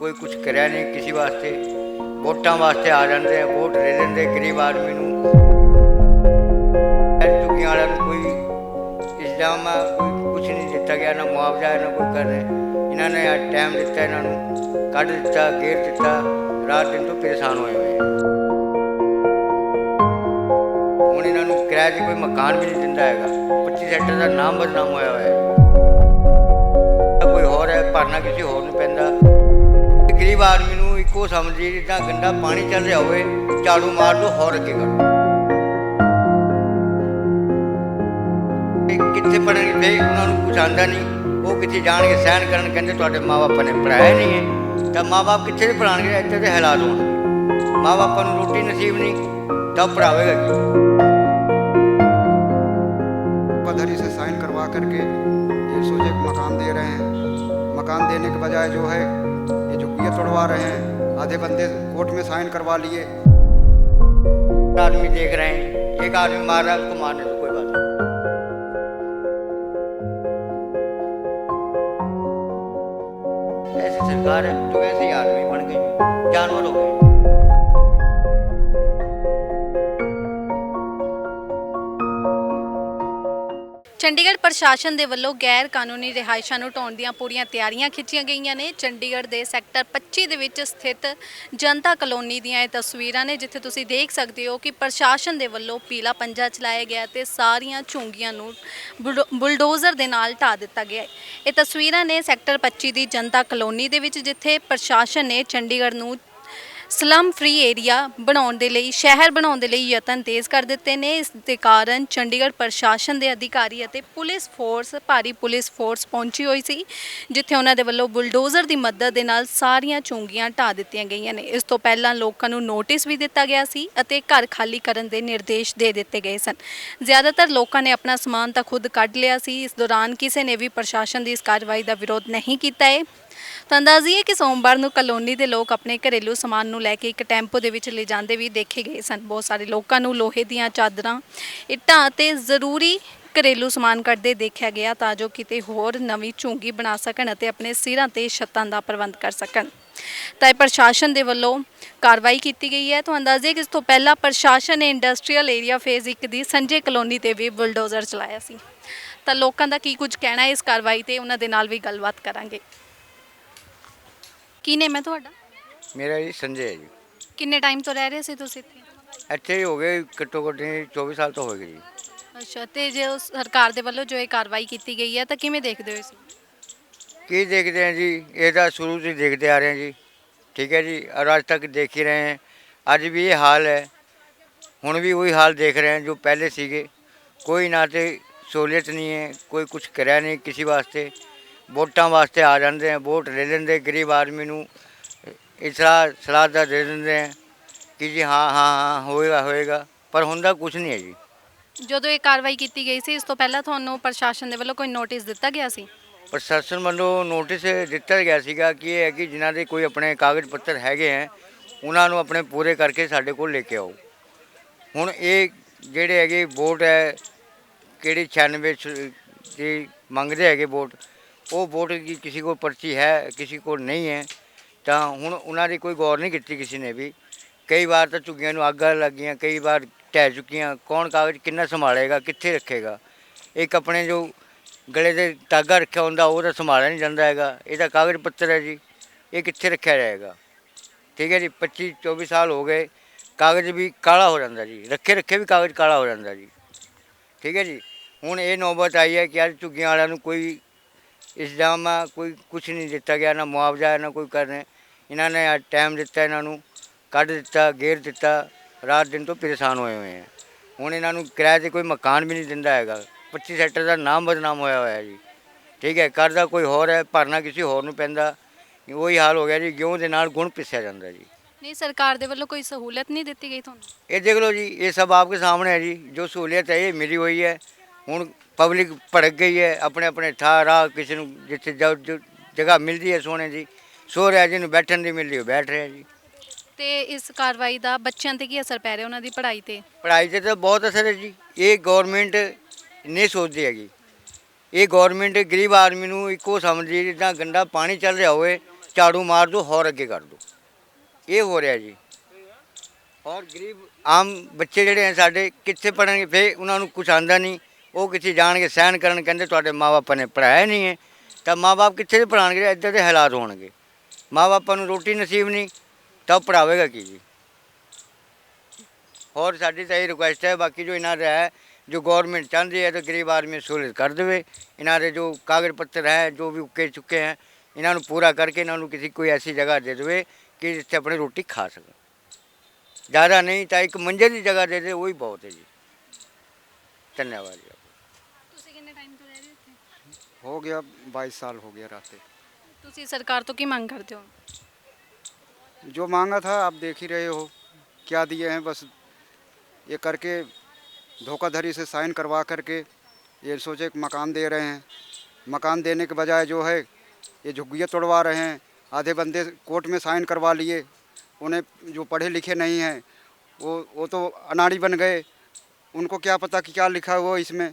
कोई कुछ करा नहीं किसी वास्ते, वोटां वास्ते आ जाते हैं, वोट ले लेंगे गरीब आदमी नूं। झुग्गियां वालियां नूं कोई इल्जाम है, कोई कुछ नहीं दिता गया, ना मुआवजा है ना कोई कर रहे। इन्होंने टाइम दिता, इन्हों कढ़ दिता, घेर दिता, रात दिन तो परेशान हुए हुए हैं। हुण इन्हों किराए से कोई मकान भी नहीं दिंदा हैगा। 25 सैक्टर का नाम बदनाम होया हुआ है। कोई होर है, भरना किसी होर नूं पैंदा। गरीब आदमी नूं इक्को समझिए जिद्दां गंदा पानी चल रहा होवे, झाड़ू मार दो होर अगे कर दो। कित्थे पढ़नगे, उन्होंने कुछ आंदा नहीं, वो कित्थे जाणगे सहन करन, कहंदे तुहाडे माँ बाप ने पढ़ाया नहीं है। तो माँ बाप कित्थे दे पढ़ाणगे, इत्थे दे हालात होणगे। माँ बापां नूं रोटी नसीब नहीं तो पढ़ावेगा की। धरी से साइन करवा करके 100 मकान दे रहे हैं। मकान देने के बजाय जो है ये झुग्गियाँ तोड़वा रहे हैं। आधे बंदे कोर्ट में साइन करवा लिए। आदमी देख रहे हैं, एक आदमी मार रहा है, उसको मारने से कोई बात नहीं। ऐसी सरकार है तो ऐसे ही आदमी बन गए, जानवर हो गए। ਚੰਡੀਗੜ੍ਹ ਪ੍ਰਸ਼ਾਸਨ ਦੇ ਵੱਲੋਂ ਗੈਰ ਕਾਨੂੰਨੀ ਰਿਹਾਇਸ਼ਾਂ ਨੂੰ ਢਾਉਣ ਦੀਆਂ ਪੂਰੀਆਂ ਤਿਆਰੀਆਂ ਖਿੱਚੀਆਂ ਗਈਆਂ ਨੇ। ਚੰਡੀਗੜ੍ਹ ਦੇ ਸੈਕਟਰ 25 ਦੇ ਵਿੱਚ ਸਥਿਤ ਜਨਤਾ ਕਲੋਨੀ ਦੀਆਂ ਇਹ ਤਸਵੀਰਾਂ ਨੇ, ਜਿੱਥੇ ਤੁਸੀਂ ਦੇਖ ਸਕਦੇ ਹੋ ਕਿ ਪ੍ਰਸ਼ਾਸਨ ਦੇ ਵੱਲੋਂ ਪੀਲਾ ਪੰਜਾ ਚਲਾਇਆ ਗਿਆ ਤੇ ਸਾਰੀਆਂ ਝੁੰਗੀਆਂ ਨੂੰ ਬੁਲਡੋਜ਼ਰ ਦੇ ਨਾਲ ਢਾ ਦਿੱਤਾ ਗਿਆ ਹੈ। ਇਹ ਤਸਵੀਰਾਂ ਨੇ ਸੈਕਟਰ 25 ਦੀ ਜਨਤਾ ਕਲੋਨੀ ਦੇ ਵਿੱਚ, ਜਿੱਥੇ ਪ੍ਰਸ਼ਾਸਨ ਨੇ ਚੰਡੀਗੜ੍ਹ ਨੂੰ ਸਲਮ ਫ੍ਰੀ ਏਰੀਆ ਬਣਾਉਣ ਦੇ ਲਈ, ਸ਼ਹਿਰ ਬਣਾਉਣ ਦੇ ਲਈ ਯਤਨ ਤੇਜ਼ ਕਰ ਦਿੱਤੇ ਨੇ। ਇਸ ਦੇ ਕਾਰਨ ਚੰਡੀਗੜ੍ਹ ਪ੍ਰਸ਼ਾਸਨ ਦੇ ਅਧਿਕਾਰੀ ਅਤੇ ਪੁਲਿਸ ਫੋਰਸ, ਭਾਰੀ ਪੁਲਿਸ ਫੋਰਸ ਪਹੁੰਚੀ ਹੋਈ ਸੀ, ਜਿੱਥੇ ਉਹਨਾਂ ਦੇ ਵੱਲੋਂ ਬੁਲਡੋਜ਼ਰ ਦੀ ਮਦਦ ਦੇ ਨਾਲ ਸਾਰੀਆਂ ਝੁੰਗੀਆਂ ਢਾਹ ਦਿੱਤੀਆਂ ਗਈਆਂ ਨੇ। ਇਸ ਤੋਂ ਪਹਿਲਾਂ ਲੋਕਾਂ ਨੂੰ ਨੋਟਿਸ ਵੀ ਦਿੱਤਾ ਗਿਆ ਸੀ ਅਤੇ ਘਰ ਖਾਲੀ ਕਰਨ ਦੇ ਨਿਰਦੇਸ਼ ਦੇ ਦਿੱਤੇ ਗਏ ਸਨ। ਜ਼ਿਆਦਾਤਰ ਲੋਕਾਂ ਨੇ ਆਪਣਾ ਸਮਾਨ ਤਾਂ ਖੁਦ ਕੱਢ ਲਿਆ ਸੀ। ਇਸ ਦੌਰਾਨ ਕਿਸੇ ਨੇ ਵੀ ਪ੍ਰਸ਼ਾਸਨ ਦੀ ਇਸ ਕਾਰਵਾਈ ਦਾ ਵਿਰੋਧ ਨਹੀਂ ਕੀਤਾ ਹੈ। ਤਾਂ ਅੰਦਾਜ਼ੀਏ ਕਿ ਸੋਮਵਾਰ ਨੂੰ ਕਲੋਨੀ ਦੇ ਲੋਕ ਆਪਣੇ ਘਰੇਲੂ ਸਮਾਨ ਨੂੰ ਲੈ ਕੇ ਇੱਕ ਟੈਂਪੋ ਦੇ ਵਿੱਚ ਲੈ ਜਾਂਦੇ ਵੀ ਦੇਖੇ ਗਏ ਸਨ। ਬਹੁਤ ਸਾਰੇ ਲੋਕਾਂ ਨੂੰ ਲੋਹੇ ਦੀਆਂ ਚਾਦਰਾਂ, ਇੱਟਾਂ ਅਤੇ ਜ਼ਰੂਰੀ ਘਰੇਲੂ ਸਮਾਨ ਕੱਢਦੇ ਦੇਖਿਆ ਗਿਆ, ਤਾਂ ਜੋ ਕਿਤੇ ਹੋਰ ਨਵੀਂ ਝੁੰਗੀ ਬਣਾ ਸਕਣ ਅਤੇ ਆਪਣੇ ਸਿਰਾਂ ਤੇ ਛੱਤਾਂ ਦਾ ਪ੍ਰਬੰਧ ਕਰ ਸਕਣ। ਤਾਂ ਇਹ ਪ੍ਰਸ਼ਾਸਨ ਦੇ ਵੱਲੋਂ ਕਾਰਵਾਈ ਕੀਤੀ ਗਈ ਹੈ। ਤਾਂ ਅੰਦਾਜ਼ੇ ਕਿ ਇਸ ਤੋਂ ਪਹਿਲਾਂ ਪ੍ਰਸ਼ਾਸਨ ਨੇ ਇੰਡਸਟਰੀਅਲ ਏਰੀਆ ਫੇਜ਼ 1 ਦੀ ਸੰਜੇ ਕਲੋਨੀ ਤੇ ਵੀ ਬੁਲਡੋਜ਼ਰ ਚਲਾਇਆ ਸੀ। ਤਾਂ ਲੋਕਾਂ ਦਾ ਕੀ ਕੁਝ ਕਹਿਣਾ ਹੈ ਇਸ ਕਾਰਵਾਈ ਤੇ, ਉਹਨਾਂ ਦੇ ਨਾਲ ਵੀ ਗੱਲਬਾਤ ਕਰਾਂਗੇ। ਕੀ ਨੇਮ ਹੈ ਤੁਹਾਡਾ? ਮੇਰਾ ਜੀ ਸੰਜੇ ਹੈ ਜੀ। ਕਿੰਨੇ ਟਾਈਮ ਤੋਂ ਰਹਿ ਰਹੇ ਸੀ ਤੁਸੀਂ ਇੱਥੇ? ਇੱਥੇ ਹੀ ਹੋ ਗਏ ਘੱਟੋ ਘੱਟ 24 ਸਾਲ ਤੋਂ ਹੋ ਗਏ ਜੀ। ਅੱਛਾ, ਤੇ ਜੇ ਉਸ ਸਰਕਾਰ ਦੇ ਵੱਲੋਂ ਜੋ ਇਹ ਕਾਰਵਾਈ ਕੀਤੀ ਗਈ ਹੈ ਤਾਂ ਕਿਵੇਂ ਦੇਖਦੇ ਹੋ ਇਸ ਨੂੰ? ਕੀ ਦੇਖਦੇ हैं जी, ये तो शुरू से देखते आ रहे हैं जी। ठीक है जी, और आज तक देख ही रहे हैं। आज भी ये हाल है, हुण भी वही हाल देख रहे हैं जो पहले सीगे। कोई ना तो सहूलियत नहीं है, कोई कुछ करा नहीं किसी वास्ते, वोटां वास्ते आ जाते हैं, वोट ले लेंगे गरीब आदमी नूं सलाह दे देंगे हैं कि जी हाँ हाँ हाँ होएगा होएगा, पर हुंदा कुछ नहीं है जी। ਜਦੋਂ ਇਹ ਕਾਰਵਾਈ ਕੀਤੀ ਗਈ ਸੀ, ਇਸ ਤੋਂ ਪਹਿਲਾਂ ਤੁਹਾਨੂੰ ਪ੍ਰਸ਼ਾਸਨ ਦੇ ਵੱਲੋਂ ਕੋਈ ਨੋਟਿਸ ਦਿੱਤਾ ਗਿਆ ਸੀ? ਪ੍ਰਸ਼ਾਸਨ ਵੱਲੋਂ ਨੋਟਿਸ ਦਿੱਤਾ ਗਿਆ ਸੀਗਾ ਕਿ ਇਹ ਹੈ ਕਿ ਜਿਨ੍ਹਾਂ ਦੇ ਕੋਈ ਆਪਣੇ ਕਾਗਜ਼ ਪੱਤਰ ਹੈਗੇ ਹੈ ਉਹਨਾਂ ਨੂੰ ਆਪਣੇ ਪੂਰੇ ਕਰਕੇ ਸਾਡੇ ਕੋਲ ਲੈ ਕੇ ਆਓ। ਹੁਣ ਇਹ ਜਿਹੜੇ ਹੈਗੇ ਵੋਟ ਹੈ ਕਿਹੜੀ 96 ਦੀ ਮੰਗਦੇ ਹੈਗੇ ਵੋਟ, ਉਹ ਵੋਟ ਦੀ ਕਿਸੇ ਕੋਲ ਪਰਚੀ ਹੈ ਕਿਸੇ ਕੋਲ ਨਹੀਂ ਹੈ। ਤਾਂ ਹੁਣ ਉਹਨਾਂ ਦੀ ਕੋਈ ਗੌਰ ਨਹੀਂ ਕੀਤੀ ਕਿਸੇ ਨੇ ਵੀ। ਕਈ ਵਾਰ ਤਾਂ ਝੁੱਗੀਆਂ ਨੂੰ ਅੱਗ ਲੱਗੀਆਂ, ਕਈ ਵਾਰ ਢਹਿ ਚੁੱਕੀਆਂ। ਕੌਣ ਕਾਗਜ਼ ਕਿੰਨਾ ਸੰਭਾਲੇਗਾ, ਕਿੱਥੇ ਰੱਖੇਗਾ? ਇੱਕ ਆਪਣੇ ਜੋ ਗਲੇ ਦੇ ਤਾਗਾ ਰੱਖਿਆ ਹੁੰਦਾ ਉਹ ਤਾਂ ਸੰਭਾਲਿਆ ਨਹੀਂ ਜਾਂਦਾ ਹੈਗਾ। ਇਹ ਤਾਂ ਕਾਗਜ਼ ਪੱਤਰ ਹੈ ਜੀ, ਇਹ ਕਿੱਥੇ ਰੱਖਿਆ ਜਾਏਗਾ? ਠੀਕ ਹੈ ਜੀ, 25-24 ਸਾਲ ਹੋ ਗਏ, ਕਾਗਜ਼ ਵੀ ਕਾਲਾ ਹੋ ਜਾਂਦਾ ਜੀ, ਰੱਖੇ ਵੀ ਕਾਗਜ਼ ਕਾਲਾ ਹੋ ਜਾਂਦਾ ਜੀ। ਠੀਕ ਹੈ ਜੀ, ਹੁਣ ਇਹ ਨੌਬਤ ਆਈ ਹੈ ਕਿ ਅੱਜ ਝੁੱਗੀਆਂ ਵਾਲਿਆਂ ਨੂੰ ਕੋਈ ਇਲਜ਼ਾਮ ਆ, ਕੋਈ ਕੁਛ ਨਹੀਂ ਦਿੱਤਾ ਗਿਆ, ਨਾ ਮੁਆਵਜ਼ਾ ਨਾ ਕੋਈ ਕਰਨੇ। ਇਹਨਾਂ ਨੇ ਟਾਈਮ ਦਿੱਤਾ, ਇਹਨਾਂ ਨੂੰ ਕੱਢ ਦਿੱਤਾ, ਘੇਰ ਦਿੱਤਾ, ਰਾਤ ਦਿਨ ਤੋਂ ਪਰੇਸ਼ਾਨ ਹੋਏ ਹੋਏ ਹੈ। ਹੁਣ ਇਹਨਾਂ ਨੂੰ ਕਿਰਾਏ 'ਤੇ ਕੋਈ ਮਕਾਨ ਵੀ ਨਹੀਂ ਦਿੰਦਾ ਹੈਗਾ। 25 ਸੈਕਟਰ ਦਾ ਨਾਮ ਬਦਨਾਮ ਹੋਇਆ ਹੋਇਆ ਜੀ। ਠੀਕ ਹੈ, ਕਰਦਾ ਕੋਈ ਹੋਰ ਹੈ, ਭਰਨਾ ਕਿਸੇ ਹੋਰ ਨੂੰ ਪੈਂਦਾ। ਉਹੀ ਹਾਲ ਹੋ ਗਿਆ ਜੀ, ਗਿਉਂ ਦੇ ਨਾਲ ਗੁਣ ਪਿਸਿਆ ਜਾਂਦਾ ਜੀ। ਨਹੀਂ, ਸਰਕਾਰ ਦੇ ਵੱਲੋਂ ਕੋਈ ਸਹੂਲਤ ਨਹੀਂ ਦਿੱਤੀ ਗਈ ਤੁਹਾਨੂੰ? ये देख लो जी, ये सब आपके सामने है जी। जो सहूलियत है ये मिली हुई है। हूँ पब्लिक भड़क गई है, अपने अपने ठा राह किसी जिथे जो जगह मिलती है सोने की सो रहा, जिन्होंने बैठन की मिल रही है बैठ रहे हैं जी। ਤੇ ਇਸ ਕਾਰਵਾਈ ਦਾ ਬੱਚਿਆਂ ਤੇ ਕੀ ਅਸਰ ਪੈ ਰਿਹਾ, ਉਹਨਾਂ ਦੀ ਪੜ੍ਹਾਈ ਤੇ? पढ़ाई से तो बहुत असर है जी। ये गौरमेंट नहीं सोचती हैगी। ये गौरमेंट गरीब आदमी नूं इक्को समझदी जिद्दां गंदा पानी चल रहा होवे, ਝਾੜੂ ਮਾਰ ਦਿਓ ਹੋਰ ਅੱਗੇ ਕਰ ਦਿਓ। ਇਹ ਹੋ ਰਿਹਾ ਜੀ। ਔਰ ਗਰੀਬ ਆਮ ਬੱਚੇ ਜਿਹੜੇ ਹੈ ਸਾਡੇ ਕਿੱਥੇ ਪੜ੍ਹਨਗੇ, ਫਿਰ ਉਹਨਾਂ ਨੂੰ ਕੁਛ ਆਉਂਦਾ ਨਹੀਂ, ਉਹ ਕਿੱਥੇ ਜਾਣਗੇ ਸਹਿਣ ਕਰਨ, ਕਹਿੰਦੇ ਤੁਹਾਡੇ ਮਾਪੇ ਨੇ ਪੜ੍ਹਾਇਆ ਨਹੀਂ ਹੈ, ਤਾਂ ਮਾਪੇ ਕਿੱਥੇ ਪੜ੍ਹਾਉਣਗੇ, ਇੱਦਾਂ ਦੇ ਹਾਲਾਤ ਹੋਣਗੇ। ਮਾਪੇ ਨੂੰ ਰੋਟੀ ਨਸੀਬ ਨਹੀਂ ਤਾਂ ਉਹ ਪੜ੍ਹਾਵੇਗਾ ਕੀ ਜੀ। और साड़ी तो यही रिक्वेस्ट है, बाकी जो इन्होंने है जो गवर्नमेंट चाहती है तो गरीब आदमी सहूलत कर दे। इन्होंने जो कागज पत्तर है जो भी उके चुके हैं इन्होंने पूरा करके इन्होंने किसी कोई ऐसी जगह दे दे कि जिससे अपनी रोटी खा सकें। ज़्यादा नहीं तो एक मंजे की जगह दे दे वही बहुत है जी। धन्यवाद जी। ਤੁਸੀਂ ਕਿੰਨੇ ਟਾਈਮ ਤੋਂ ਰਹਿ ਰਹੇ ਹੋ ਇੱਥੇ? हो गया 22 साल हो गया रहते। ਤੁਸੀਂ ਸਰਕਾਰ ਤੋਂ ਕੀ ਮੰਗ ਕਰਦੇ ਹੋ? जो मांगा था आप देख ही रहे हो क्या दिए हैं, बस ये करके धोखाधड़ी से साइन करवा करके ये सोचे कि मकान दे रहे हैं। मकान देने के बजाय जो है ये झुग्गियाँ तोड़वा रहे हैं। आधे बंदे कोर्ट में साइन करवा लिए, उन्हें जो पढ़े लिखे नहीं हैं वो तो अनाड़ी बन गए। उनको क्या पता कि क्या लिखा हुआ इसमें।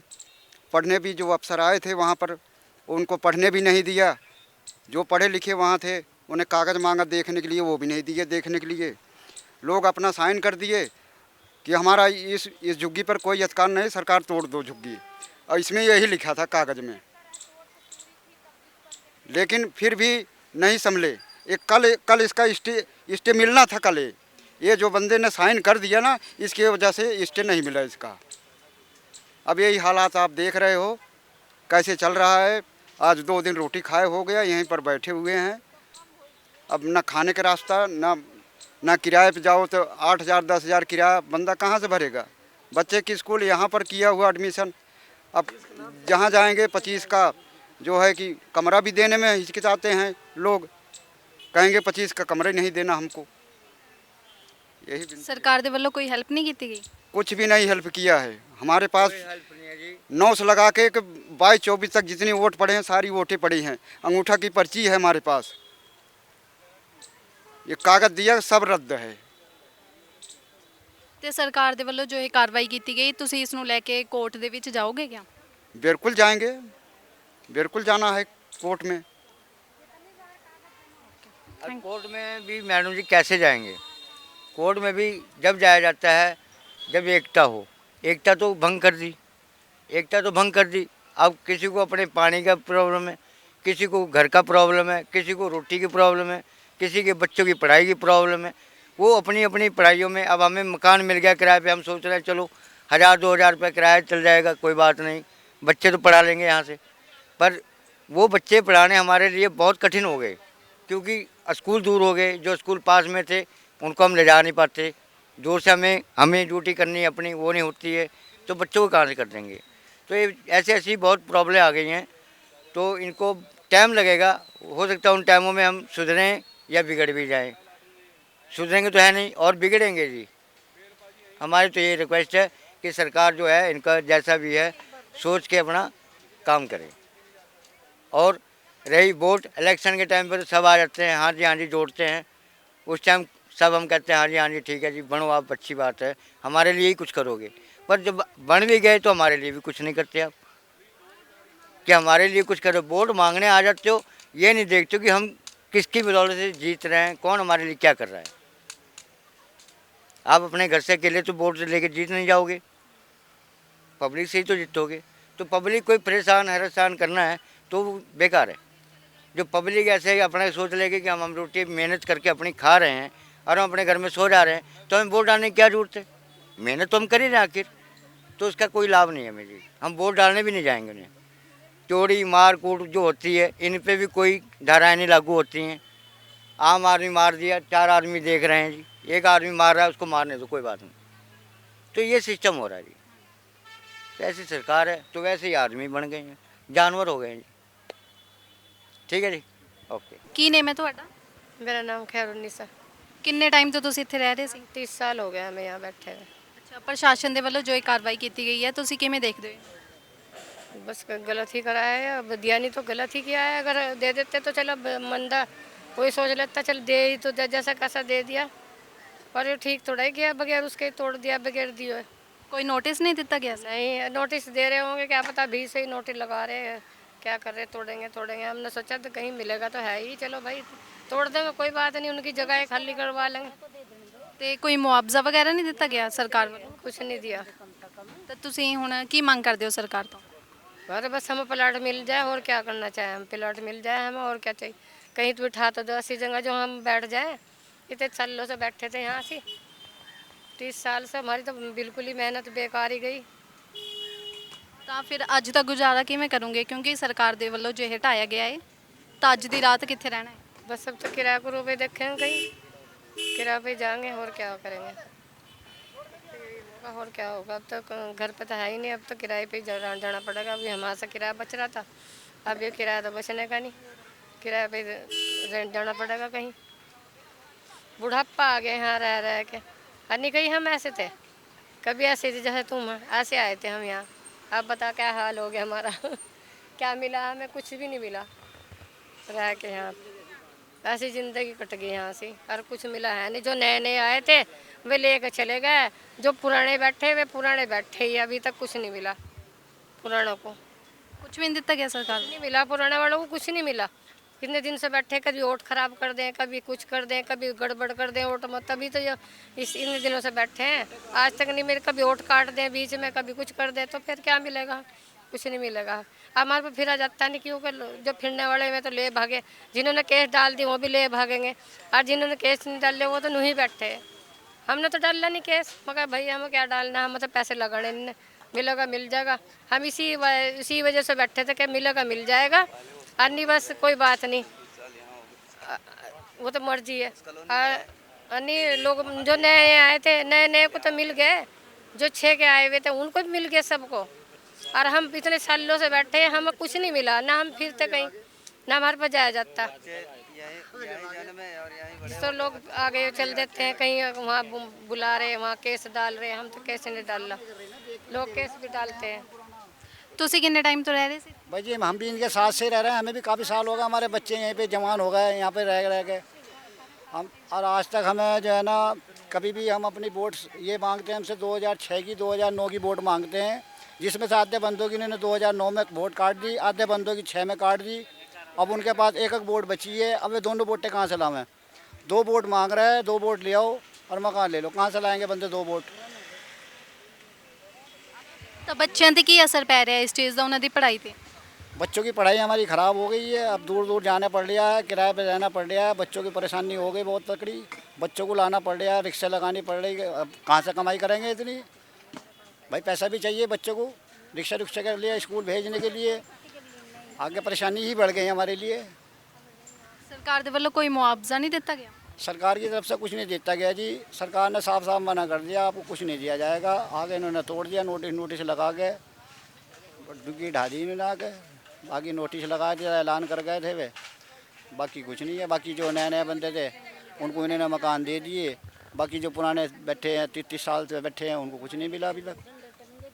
पढ़ने भी जो अफसर आए थे वहाँ पर उनको पढ़ने भी नहीं दिया। जो पढ़े लिखे वहाँ थे उन्हें कागज़ मांगा देखने के लिए, वो भी नहीं दिए देखने के लिए। लोग अपना साइन कर दिए कि हमारा इस झुग्गी पर कोई अधिकार नहीं, सरकार तोड़ दो झुग्गी, और इसमें यही लिखा था कागज़ में। लेकिन फिर भी नहीं संभले। एक कल इसका स्टे मिलना था कल। ये जो बंदे ने साइन कर दिया ना, इसकी वजह से स्टे नहीं मिला इसका। अब यही हालात आप देख रहे हो कैसे चल रहा है। आज 2 दिन रोटी खाए हो गया, यहीं पर बैठे हुए हैं। अब ना खाने का रास्ता, ना किराए पे जाओ तो 8,000 10,000 किराया बंदा कहाँ से भरेगा। बच्चे की स्कूल यहाँ पर किया हुआ एडमिशन, अब जहाँ जाएंगे 25 का जो है कि कमरा भी देने में हिचकिचाते हैं लोग, कहेंगे 25 का कमरा ही नहीं देना हमको। यही ਸਰਕਾਰ ਦੇ ਵੱਲੋਂ ਕੋਈ ਹੈਲਪ नहीं की गई? कुछ भी नहीं हेल्प किया है हमारे पास। हेल्प नहीं है जी। 9 से लगा के 22-24 तक जितनी वोट पड़े हैं सारी वोटें पड़ी हैं। अंगूठा की पर्ची है हमारे पास, ये कागज़ दिया सब रद्द है। ਤੇ ਸਰਕਾਰ ਦੇ ਵੱਲੋਂ ਜੋ ਇਹ ਕਾਰਵਾਈ ਕੀਤੀ ਗਈ ਤੁਸੀਂ ਇਸ ਨੂੰ ਲੈ ਕੇ ਕੋਰਟ ਦੇ ਵਿੱਚ ਜਾਓਗੇ ਕਿਆ? बिल्कुल जाएंगे, बिल्कुल जाना है कोर्ट में। अब कोर्ट में भी मैडम जी कैसे जाएंगे? कोर्ट में भी जब जाया जाता है जब एकता हो। एकता तो भंग कर दी, एकता तो भंग कर दी। अब किसी को अपने पानी का प्रॉब्लम है, किसी को घर का प्रॉब्लम है, किसी को रोटी की प्रॉब्लम है, किसी के बच्चों की पढ़ाई की प्रॉब्लम है। वो अपनी अपनी पढ़ाइयों में, अब हमें मकान मिल गया किराए पे, हम सोच रहे हैं चलो 1,000-2,000 रुपये किराया चल जाएगा, कोई बात नहीं, बच्चे तो पढ़ा लेंगे यहाँ से। पर वो बच्चे पढ़ाने हमारे लिए बहुत कठिन हो गए, क्योंकि स्कूल दूर हो गए। जो स्कूल पास में थे उनको हम ले जा नहीं पाते, दूर से हमें ड्यूटी करनी है अपनी, वो नहीं होती है, तो बच्चों को कहाँ से कर देंगे। तो ये ऐसी बहुत प्रॉब्लम आ गई हैं। तो इनको टाइम लगेगा, हो सकता है उन टाइमों में हम सुधरें या बिगड़ भी जाएं। सुधरेंगे तो है नहीं और बिगड़ेंगे जी। हमारी तो ये रिक्वेस्ट है कि सरकार जो है इनका जैसा भी है सोच के अपना काम करे। और रही वोट, इलेक्शन के टाइम पर तो सब आ जाते हैं, हाँ जी जोड़ते हैं। उस टाइम सब हम कहते हैं हाँ जी ठीक है जी, बनो आप, अच्छी बात है, हमारे लिए ही कुछ करोगे। पर जब बन भी गए तो हमारे लिए भी कुछ नहीं करते आप, कि हमारे लिए कुछ करो। वोट मांगने आ जाते हो, ये नहीं देखते हो कि हम किसकी बदौलत से जीत रहे हैं, कौन हमारे लिए क्या कर रहा है। आप अपने घर से अकेले तो वोट लेके जीत नहीं जाओगे, पब्लिक से ही तो जीतोगे। तो पब्लिक कोई परेशान हैरान करना है तो बेकार है। जो पब्लिक ऐसे अपना सोच लेगी कि हम रोटी मेहनत करके अपनी खा रहे हैं और हम अपने घर में सो जा रहे हैं, तो हमें वोट डालने की क्या जरूरत है। मेहनत तो हम कर ही रहे हैं आखिर, तो उसका कोई लाभ नहीं है हमें जी। हम वोट डालने भी नहीं जाएंगे उन्हें। चोरी मार कूट जो होती है इन पे भी कोई धाराएँ नहीं लागू होती हैं। आम आदमी मार दिया, 4 आदमी देख रहे हैं जी, एक आदमी मार रहा है उसको मारने दो, कोई बात नहीं। तो ये सिस्टम हो रहा है जी। तो ऐसी सरकार है तो वैसे ही आदमी बन गए हैं, जानवर हो गए हैं जी। ठीक है जी, ओके। ਕੀ ਨੇਮ ਹੈ ਤੁਹਾਡਾ? मेरा नाम खैरुन्निसा। ਕਿੰਨੇ ਟਾਈਮ ਤੋਂ ਤੁਸੀਂ ਇੱਥੇ ਰਹਿ ਰਹੇ ਸੀ? 30 साल हो गया हमें यहाँ बैठे हुए। ਅੱਛਾ, ਪ੍ਰਸ਼ਾਸਨ ਦੇ ਵੱਲੋਂ ਜੋ ਇਹ ਕਾਰਵਾਈ ਕੀਤੀ ਗਈ ਹੈ ਤੁਸੀਂ ਕਿਵੇਂ ਦੇਖਦੇ ਹੋ? बस गलत ही कराया है, अब दिया नहीं तो गलत ही किया है। अगर दे देते तो चलो मंदा वही सोच लेता, चल दे ही तो जैसा कैसा दे दिया, पर ये ठीक थोड़ा ही किया, बगैर उसके तोड़ दिया, बगैर दिए। ਕੋਈ ਨੋਟਿਸ ਨਹੀਂ ਦਿੱਤਾ ਗਿਆ ਸੀ? नहीं नोटिस दे रहे होंगे, क्या पता 20 से ही नोटिस लगा रहे हैं, क्या कर रहे, तोड़ेंगे तोड़ेंगे। हमने सोचा तो कहीं मिलेगा तो है ही, चलो भाई तोड़ देंगे, कोई बात नहीं, उनकी जगह खाली करवा लेंगे। ਤੇ ਕੋਈ ਮੁਆਵਜ਼ਾ ਵਗੈਰਾ ਨਹੀਂ ਦਿੱਤਾ ਗਿਆ ਸਰਕਾਰ ਵੱਲੋਂ? कुछ नहीं दिया। ਤਾਂ ਤੁਸੀਂ ਹੁਣ ਕੀ ਮੰਗ ਕਰਦੇ ਹੋ ਸਰਕਾਰ ਤੋਂ? अरे बस हमें प्लाट मिल जाए, और क्या करना चाहे हम, प्लाट मिल जाए हमें, और क्या चाहिए। कहीं तो बिठा तो दो ऐसी जगह जो हम बैठ जाए। इतने सालों से बैठे थे यहाँ से, 30 साल से हमारी तो बिल्कुल ही मेहनत बेकार ही गई। ਤਾਂ ਫਿਰ ਅੱਜ ਦਾ ਗੁਜ਼ਾਰਾ ਕਿਵੇਂ ਕਰੋਗੇ, ਕਿਉਂਕਿ ਸਰਕਾਰ ਦੇ ਵੱਲੋਂ ਜੇ ਹਟਾਇਆ ਗਿਆ ਹੈ ਤਾਂ ਅੱਜ ਦੀ ਰਾਤ ਕਿੱਥੇ ਰਹਿਣਾ ਹੈ? बस अब तो किराए को रुपये देखेंगे, कहीं किराए पे जाएंगे, और क्या करेंगे। और क्या होगा, अब तो घर पे तो है ही नहीं, अब तो किराए पे ही जाना पड़ेगा। अभी हमारे से किराया बच रहा था, अब ये किराया तो बचने का नहीं, किराए पे रेंट जाना पड़ेगा कहीं। बुढ़ापा आ गया यहाँ रह रह के। अन्य कहीं हम ऐसे थे, कभी ऐसे थे जैसे तुम ऐसे आए थे हम यहाँ। अब बता क्या हाल हो गया हमारा। क्या मिला हमें? कुछ भी नहीं मिला रह के यहाँ। ऐसी ज़िंदगी कट गई यहाँ से, और कुछ मिला है नहीं। जो नए नए आए थे वे लेकर चले गए, जो पुराने बैठे वे पुराने बैठे ही, अभी तक कुछ नहीं मिला पुरानों को। ਕੁਝ ਵੀ ਨਹੀਂ ਦਿੱਤਾ ਗਿਆ ਸਰਕਾਰ नहीं मिला, पुराने वालों को कुछ नहीं मिला। कितने दिन से बैठे, कभी वोट खराब कर दें, कभी कुछ कर दें, कभी गड़बड़ कर दें वोट में, तभी तो ये इन दिनों से बैठे हैं। आज तक नहीं मिले, कभी वोट काट दें बीच में, कभी कुछ कर दें, तो फिर क्या मिलेगा? कुछ नहीं मिलेगा। हमारे पे फिरा जाता नहीं, क्योंकि जो फिरने वाले में तो ले भागे, जिन्होंने केस डाल दिए वो भी ले भागेंगे, और जिन्होंने केस नहीं डाले वो तो नहीं बैठे। हमने तो डाला नहीं केस, मगर भाई हमें क्या डालना, हमें तो पैसे लगाने नहीं, मिलेगा मिल जाएगा। हम इसी वजह से बैठे थे कि मिलेगा मिल जाएगा, और नहीं बस कोई बात नहीं, वो तो मर्जी है। और नहीं लोग जो नए आए थे, नए नए को तो मिल गए, जो 6 के आए हुए थे उनको भी मिल गए सबको। और हम इतने सालों से बैठे हैं, हमें कुछ नहीं मिला, ना हम फिरते कहीं, ना हमारे पास जाया जाता। तो लोग आगे चल देते हैं कहीं, वहाँ बुला रहे, वहाँ केस डाल रहे, हम तो कैसे नहीं डाल रहा, लोग केस भी डालते हैं। ਤੁਸੀਂ ਕਿੰਨੇ ਟਾਈਮ ਤੋਂ ਰਹਿ ਰਹੇ ਸੀ? भाई जी हम भी इनके साथ से रह रहे हैं, हमें भी काफ़ी साल हो गए, हमारे बच्चे यहीं पे जवान हो गए यहाँ पे रह रह के हम। और आज तक हमें जो है ना, कभी भी हम अपनी वोट ये मांगते हैं, हमसे 2006 की 2009 की वोट मांगते हैं, जिसमें से आधे बंदों की इन्होंने 2009 में वोट काट दी, आधे बंदों की 6 में काट दी। अब उनके पास एक एक वोट बची है, अब वे दोनों वोटें कहाँ से लावें? 2 वोट मांग रहे हैं, 2 वोट ले आओ और मकान ले लो, कहाँ से लाएंगे बंदे 2 वोट? ਤਾਂ ਬੱਚਿਆਂ ਤੇ ਕੀ ਅਸਰ ਪੈ ਰਿਹਾ ਇਸ ਚੀਜ਼ ਦਾ, ਉਹਨਾਂ ਦੀ ਪੜ੍ਹਾਈ ਤੇ? बच्चों की पढ़ाई हमारी ख़राब हो गई है, अब दूर दूर जाना पड़ रहा है, किराए पे रहना पड़ रहा है, बच्चों की परेशानी हो गई बहुत तकड़ी, बच्चों को लाना पड़ रहा है, रिक्शा लगानी पड़ रही है। अब कहाँ से कमाई करेंगे इतनी? भाई पैसा भी चाहिए बच्चों को, रिक्शा के लिए, स्कूल भेजने के लिए, आगे परेशानी ही बढ़ गई हमारे लिए। ਸਰਕਾਰ ਦੇ ਵੱਲੋਂ ਕੋਈ ਮੁਆਵਜ਼ਾ ਨਹੀਂ ਦਿੱਤਾ ਗਿਆ? सरकार की तरफ से कुछ नहीं देता गया जी, सरकार ने साफ साफ मना कर दिया, आपको कुछ नहीं दिया जाएगा। आगे इन्होंने तोड़ दिया, नोटिस लगा के डुग्गी ढा दी इन्होंने आके, बाकी नोटिस लगा दिया, ऐलान कर गए थे वे, बाकी कुछ नहीं है। बाकी जो नए नए बंदे थे उनको इन्होंने मकान दे दिए, बाकी जो पुराने बैठे हैं 30 साल से बैठे हैं उनको कुछ नहीं मिला अभी तक।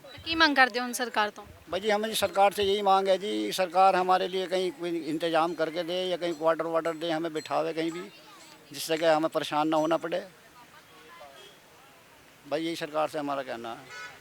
ਤਾਂ ਕੀ ਮੰਗ ਕਰਦੇ ਹੋ ਹੁਣ ਸਰਕਾਰ ਤੋਂ? भाई जी हमें सरकार से यही मांग है जी, सरकार हमारे लिए कहीं कोई इंतज़ाम करके दे, या कहीं क्वार्टर वाटर दे, हमें बिठावे कहीं भी, जिससे कि हमें परेशान ना होना पड़े। भाई यही सरकार से हमारा कहना है।